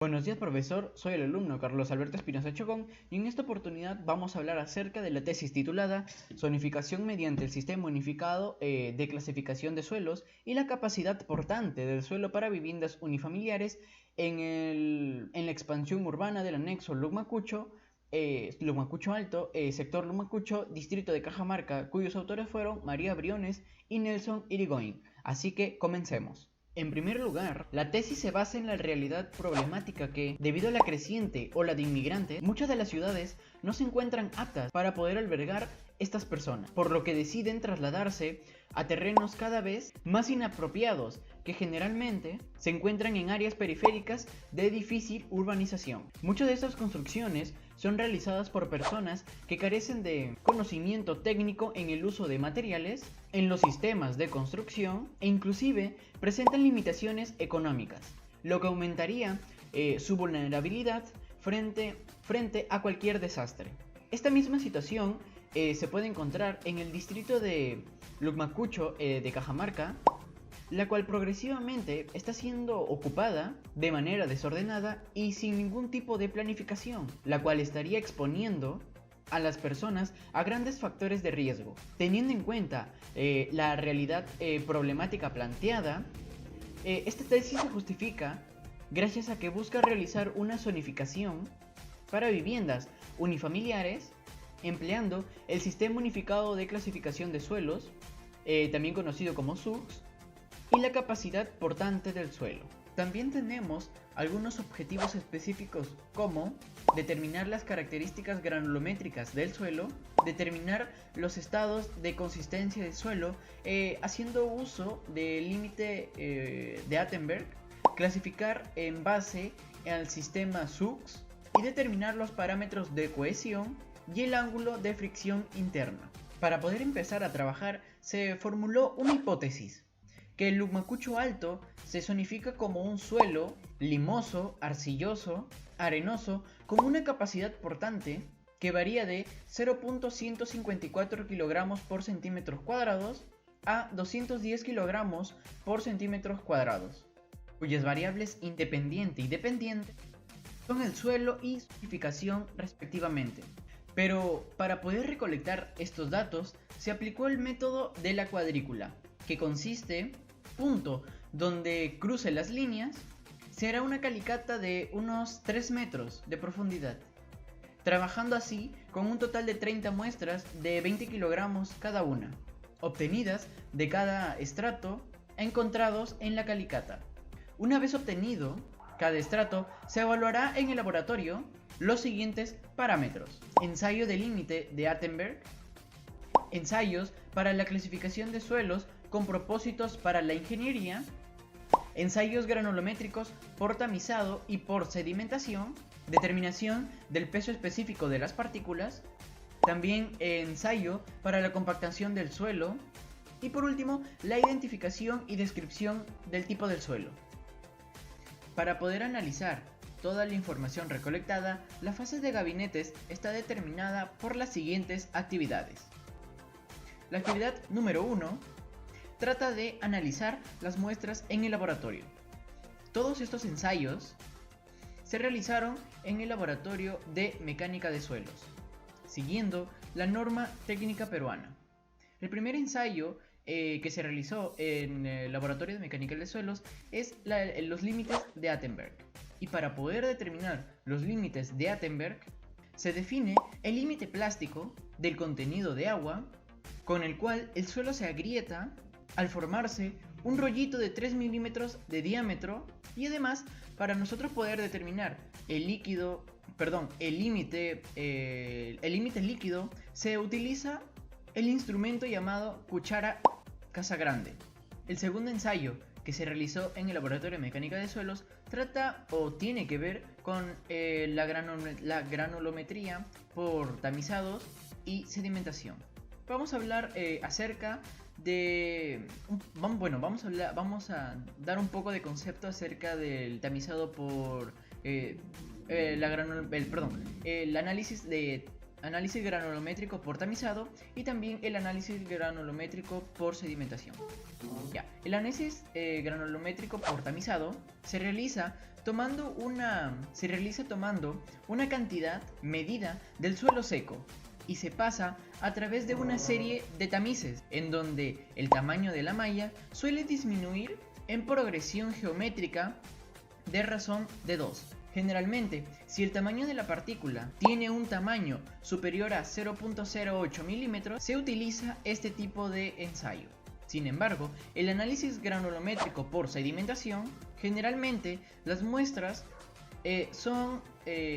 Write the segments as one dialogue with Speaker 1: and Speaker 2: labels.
Speaker 1: Buenos días, profesor. Soy el alumno Carlos Alberto Espinosa Chocón y en esta oportunidad vamos a hablar acerca de la tesis titulada Zonificación mediante el Sistema Unificado de Clasificación de Suelos y la capacidad portante del suelo para viviendas unifamiliares en la expansión urbana del anexo Lumacucho, Lumacucho Alto, sector Lumacucho, distrito de Cajamarca, cuyos autores fueron María Briones y Nelson Irigoyen. Así que comencemos. En primer lugar, la tesis se basa en la realidad problemática que, debido a la creciente ola de inmigrantes, muchas de las ciudades no se encuentran aptas para poder albergar estas personas, por lo que deciden trasladarse a terrenos cada vez más inapropiados que generalmente se encuentran en áreas periféricas de difícil urbanización. Muchas de estas construcciones son realizadas por personas que carecen de conocimiento técnico en el uso de materiales, en los sistemas de construcción e inclusive presentan limitaciones económicas, lo que aumentaría su vulnerabilidad frente a cualquier desastre. Esta misma situación se puede encontrar en el distrito de Lumacucho de Cajamarca, la cual progresivamente está siendo ocupada de manera desordenada y sin ningún tipo de planificación, la cual estaría exponiendo a las personas a grandes factores de riesgo. Teniendo en cuenta la realidad problemática planteada, esta tesis se justifica gracias a que busca realizar una zonificación para viviendas unifamiliares empleando el Sistema Unificado de Clasificación de Suelos, también conocido como SUCS, y la capacidad portante del suelo. También tenemos algunos objetivos específicos como determinar las características granulométricas del suelo, determinar los estados de consistencia del suelo haciendo uso del límite de Attenberg, clasificar en base al sistema SUCS y determinar los parámetros de cohesión y el ángulo de fricción interna. Para poder empezar a trabajar se formuló una hipótesis, que el Lumacucho Alto se zonifica como un suelo limoso, arcilloso, arenoso, con una capacidad portante que varía de 0.154 kg por centímetros cuadrados a 210 kg por centímetros cuadrados, cuyas variables independiente y dependiente son el suelo y zonificación respectivamente. Pero para poder recolectar estos datos se aplicó el método de la cuadrícula, que consiste punto donde cruce las líneas, se hará una calicata de unos 3 metros de profundidad, trabajando así con un total de 30 muestras de 20 kilogramos cada una, obtenidas de cada estrato encontrados en la calicata. Una vez obtenido cada estrato, se evaluará en el laboratorio los siguientes parámetros: ensayo de límite de Attenberg, ensayos para la clasificación de suelos con propósitos para la ingeniería, ensayos granulométricos por tamizado y por sedimentación, determinación del peso específico de las partículas, también ensayo para la compactación del suelo y por último la identificación y descripción del tipo del suelo. Para poder analizar toda la información recolectada, la fase de gabinetes está determinada por las siguientes actividades. La actividad número 1 trata de analizar las muestras en el laboratorio. Todos estos ensayos se realizaron en el laboratorio de mecánica de suelos, siguiendo la norma técnica peruana. El primer ensayo que se realizó en el laboratorio de mecánica de suelos es los límites de Attenberg. Y para poder determinar los límites de Attenberg, se define el límite plástico del contenido de agua, con el cual el suelo se agrieta al formarse un rollito de 3 milímetros de diámetro, y además para nosotros poder determinar el límite líquido se utiliza el instrumento llamado cuchara Casagrande. El segundo ensayo que se realizó en el laboratorio de mecánica de suelos trata o tiene que ver con la granulometría por tamizados y sedimentación. Vamos a hablar acerca de... vamos a dar un poco de concepto acerca del tamizado por el análisis de análisis granulométrico por tamizado y también el análisis granulométrico por sedimentación. Ya, el análisis granulométrico por tamizado se realiza tomando una cantidad medida del suelo seco y se pasa a través de una serie de tamices en donde el tamaño de la malla suele disminuir en progresión geométrica de razón de 2. Generalmente, si el tamaño de la partícula tiene un tamaño superior a 0.08 milímetros, se utiliza este tipo de ensayo. Sin embargo, el análisis granulométrico por sedimentación, generalmente las muestras son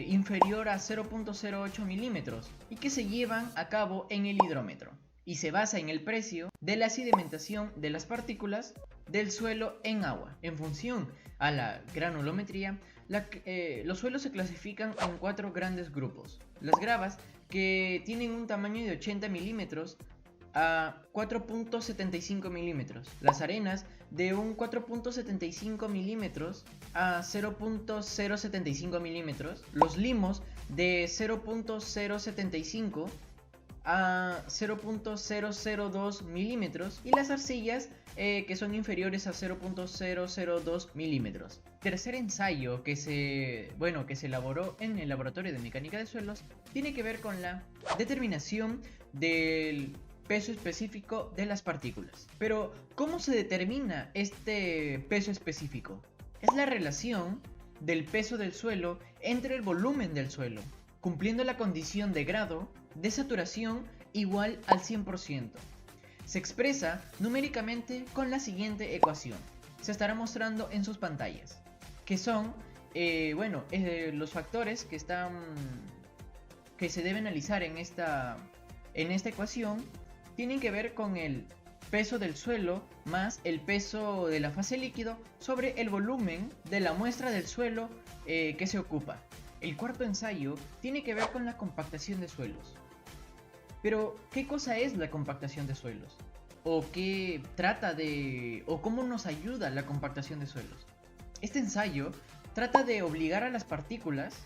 Speaker 1: inferior a 0.08 milímetros y que se llevan a cabo en el hidrómetro y se basa en el precio de la sedimentación de las partículas del suelo en agua. En función a la granulometría, los suelos se clasifican en 4 grandes grupos. Las gravas, que tienen un tamaño de 80 milímetros a 4.75 milímetros. Las arenas, de un 4.75 milímetros a 0.075 milímetros. Los limos, de 0.075 a 0.002 milímetros, y las arcillas que son inferiores a 0.002 milímetros. Tercer ensayo que se elaboró en el laboratorio de mecánica de suelos tiene que ver con la determinación del peso específico de las partículas. Pero, ¿cómo se determina este peso específico? Es la relación del peso del suelo entre el volumen del suelo, cumpliendo la condición de grado de saturación igual al 100%. Se expresa numéricamente con la siguiente ecuación. Se estará mostrando en sus pantallas, que son los factores que se deben analizar en esta ecuación. Tienen que ver con el peso del suelo más el peso de la fase líquido sobre el volumen de la muestra del suelo que se ocupa. El cuarto ensayo tiene que ver con la compactación de suelos. Pero, ¿qué cosa es la compactación de suelos? ¿O cómo nos ayuda la compactación de suelos? Este ensayo trata de obligar a las partículas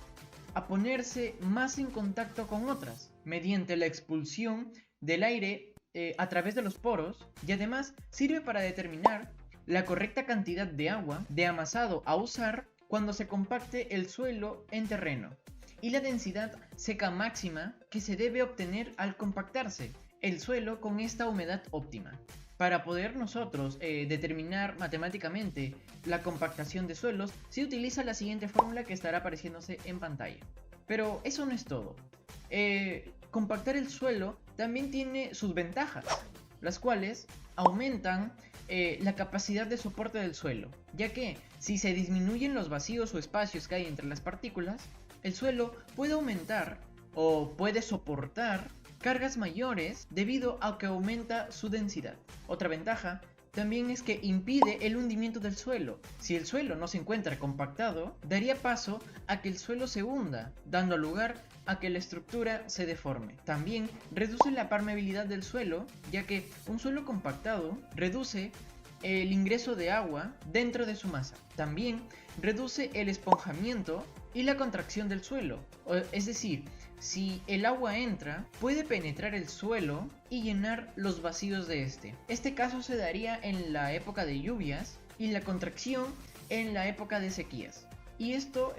Speaker 1: a ponerse más en contacto con otras, mediante la expulsión del aire a través de los poros, y además sirve para determinar la correcta cantidad de agua de amasado a usar cuando se compacte el suelo en terreno, y la densidad seca máxima que se debe obtener al compactarse el suelo con esta humedad óptima. Para poder nosotros determinar matemáticamente la compactación de suelos, se utiliza la siguiente fórmula que estará apareciéndose en pantalla. Pero eso no es todo. Compactar el suelo también tiene sus ventajas, las cuales aumentan la capacidad de soporte del suelo, ya que si se disminuyen los vacíos o espacios que hay entre las partículas, el suelo puede aumentar o puede soportar cargas mayores debido a que aumenta su densidad. Otra ventaja también es que impide el hundimiento del suelo. Si el suelo no se encuentra compactado, daría paso a que el suelo se hunda, dando lugar a que la estructura se deforme. También reduce la permeabilidad del suelo, ya que un suelo compactado reduce el ingreso de agua dentro de su masa. También reduce el esponjamiento y la contracción del suelo. Es decir, si el agua entra, puede penetrar el suelo y llenar los vacíos de este. Este caso se daría en la época de lluvias y la contracción en la época de sequías. Y esto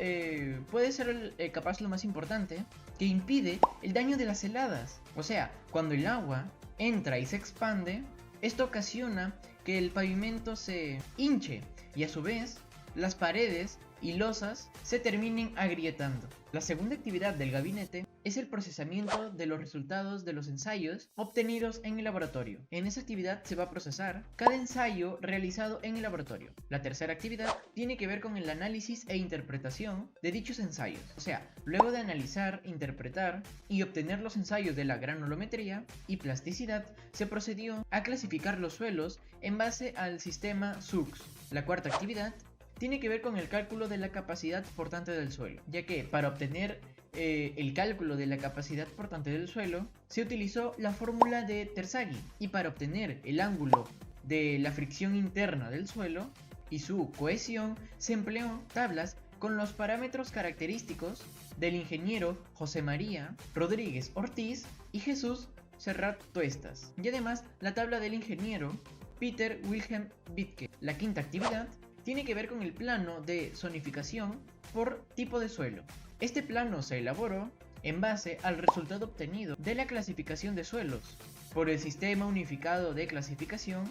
Speaker 1: puede ser capaz lo más importante, que impide el daño de las heladas. O sea, cuando el agua entra y se expande, esto ocasiona que el pavimento se hinche y a su vez las paredes y losas se terminen agrietando. La segunda actividad del gabinete es el procesamiento de los resultados de los ensayos obtenidos en el laboratorio. En esa actividad se va a procesar cada ensayo realizado en el laboratorio. La tercera actividad tiene que ver con el análisis e interpretación de dichos ensayos. O sea, luego de analizar, interpretar y obtener los ensayos de la granulometría y plasticidad, se procedió a clasificar los suelos en base al sistema SUX. La cuarta actividad tiene que ver con el cálculo de la capacidad portante del suelo, ya que para obtener el cálculo de la capacidad portante del suelo se utilizó la fórmula de Terzaghi, y para obtener el ángulo de la fricción interna del suelo y su cohesión se empleó tablas con los parámetros característicos del ingeniero José María Rodríguez Ortiz y Jesús Serrat Tuestas, y además la tabla del ingeniero Peter Wilhelm Wittke. La quinta actividad tiene que ver con el plano de zonificación por tipo de suelo. Este plano se elaboró en base al resultado obtenido de la clasificación de suelos por el Sistema Unificado de Clasificación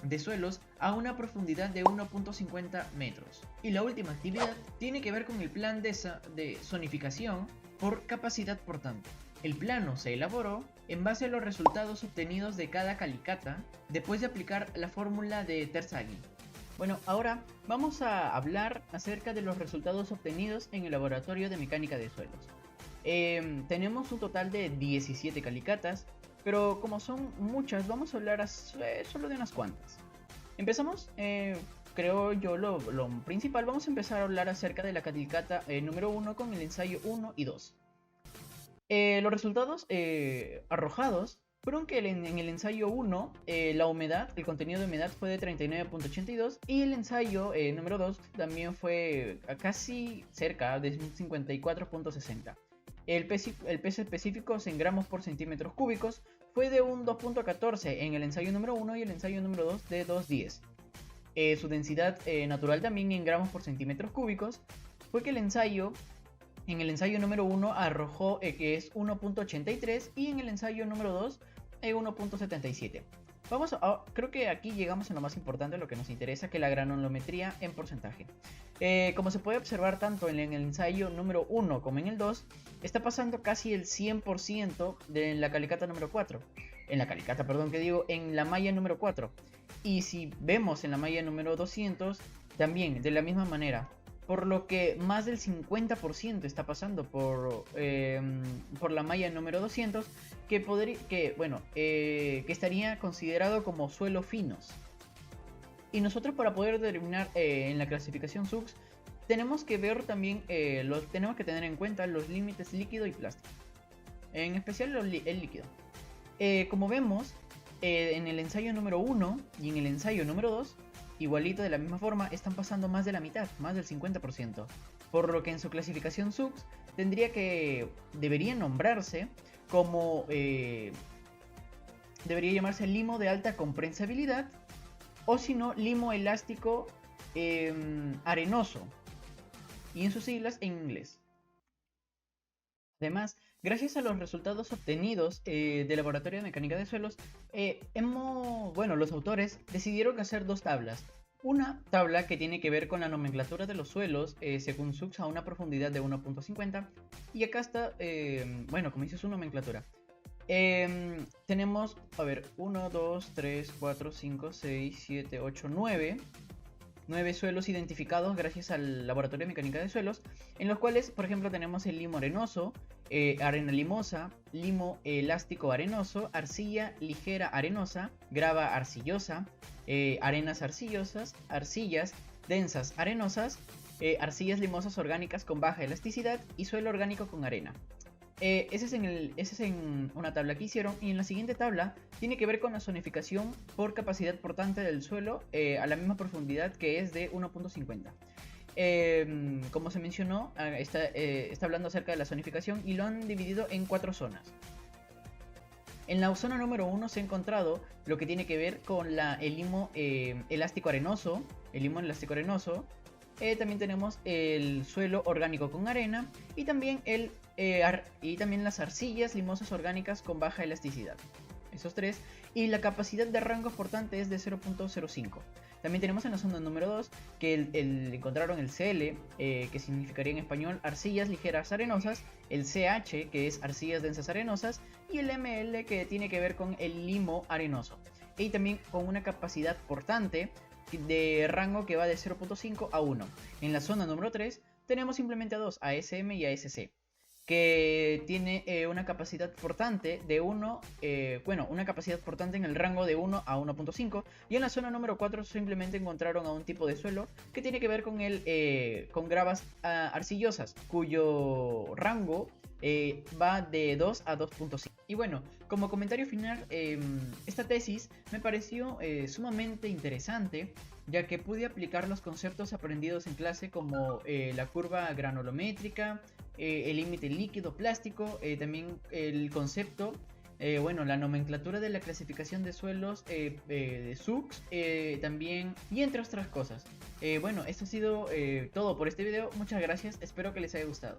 Speaker 1: de Suelos a una profundidad de 1.50 metros. Y la última actividad tiene que ver con el plan de zonificación por capacidad portante. El plano se elaboró en base a los resultados obtenidos de cada calicata después de aplicar la fórmula de Terzaghi. Bueno, ahora vamos a hablar acerca de los resultados obtenidos en el laboratorio de mecánica de suelos. Tenemos un total de 17 calicatas, pero como son muchas, vamos a hablar solo de unas cuantas. Empezamos, creo yo, lo principal. Vamos a empezar a hablar acerca de la calicata número 1 con el ensayo 1 y 2. Los resultados arrojados fueron que en el ensayo 1 la humedad, el contenido de humedad fue de 39.82 y el ensayo número 2 también fue casi cerca de 54.60. El peso específico en gramos por centímetros cúbicos fue de un 2.14 en el ensayo número 1 y el ensayo número 2 de 2.10. Su densidad natural también en gramos por centímetros cúbicos fue que en el ensayo número 1 arrojó que es 1.83 y en el ensayo número 2 1.77. Creo que aquí llegamos a lo más importante, lo que nos interesa, que la granulometría en porcentaje. Como se puede observar tanto en el ensayo número 1 como en el 2, está pasando casi el 100% de la calicata número 4. En la malla número 4. Y si vemos en la malla número 200, también de la misma manera. Por lo que más del 50% está pasando por la malla número 200, que estaría considerado como suelos finos. Y nosotros, para poder determinar en la clasificación SUX, tenemos que ver también, tenemos que tener en cuenta los límites líquido y plástico. En especial el líquido. Como vemos, en el ensayo número 1 y en el ensayo número 2, igualito de la misma forma, están pasando más de la mitad, más del 50%. Por lo que en su clasificación SUX debería nombrarse como, debería llamarse limo de alta comprensibilidad, o si no, limo elástico arenoso, y en sus siglas en inglés. Además, gracias a los resultados obtenidos del Laboratorio de Mecánica de Suelos, los autores decidieron hacer dos tablas. Una tabla que tiene que ver con la nomenclatura de los suelos según SUX a una profundidad de 1.50. Y acá está, como dice su nomenclatura. Tenemos, 1, 2, 3, 4, 5, 6, 7, 8, 9 suelos identificados gracias al Laboratorio de Mecánica de Suelos, en los cuales, por ejemplo, tenemos el limo arenoso, arena limosa, limo elástico arenoso, arcilla ligera arenosa, grava arcillosa, arenas arcillosas, arcillas densas arenosas, arcillas limosas orgánicas con baja elasticidad y suelo orgánico con arena. Ese es en una tabla que hicieron, y en la siguiente tabla tiene que ver con la zonificación por capacidad portante del suelo a la misma profundidad, que es de 1.50. Como se mencionó, está hablando acerca de la zonificación y lo han dividido en 4 zonas. En la zona número 1 se ha encontrado lo que tiene que ver con el limo elástico arenoso. También tenemos el suelo orgánico con arena y también las arcillas limosas orgánicas con baja elasticidad. Esos 3. Y la capacidad de rango portante es de 0.05. También tenemos en la zona número 2 que encontraron el CL, que significaría en español arcillas ligeras arenosas, el CH, que es arcillas densas arenosas, y el ML, que tiene que ver con el limo arenoso. Y también con una capacidad portante de rango que va de 0.5 a 1. En la zona número 3 tenemos simplemente a 2, ASM y ASC, que tiene una capacidad portante de una capacidad portante en el rango de 1 a 1.5. Y en la zona número 4 simplemente encontraron a un tipo de suelo que tiene que ver con gravas arcillosas, cuyo rango va de 2 a 2.5. Y bueno, como comentario final, esta tesis me pareció sumamente interesante, ya que pude aplicar los conceptos aprendidos en clase como la curva granulométrica, el límite líquido plástico, también el concepto, bueno, la nomenclatura de la clasificación de suelos, de SUCS, también, y entre otras cosas. Bueno, esto ha sido todo por este video. Muchas gracias, espero que les haya gustado.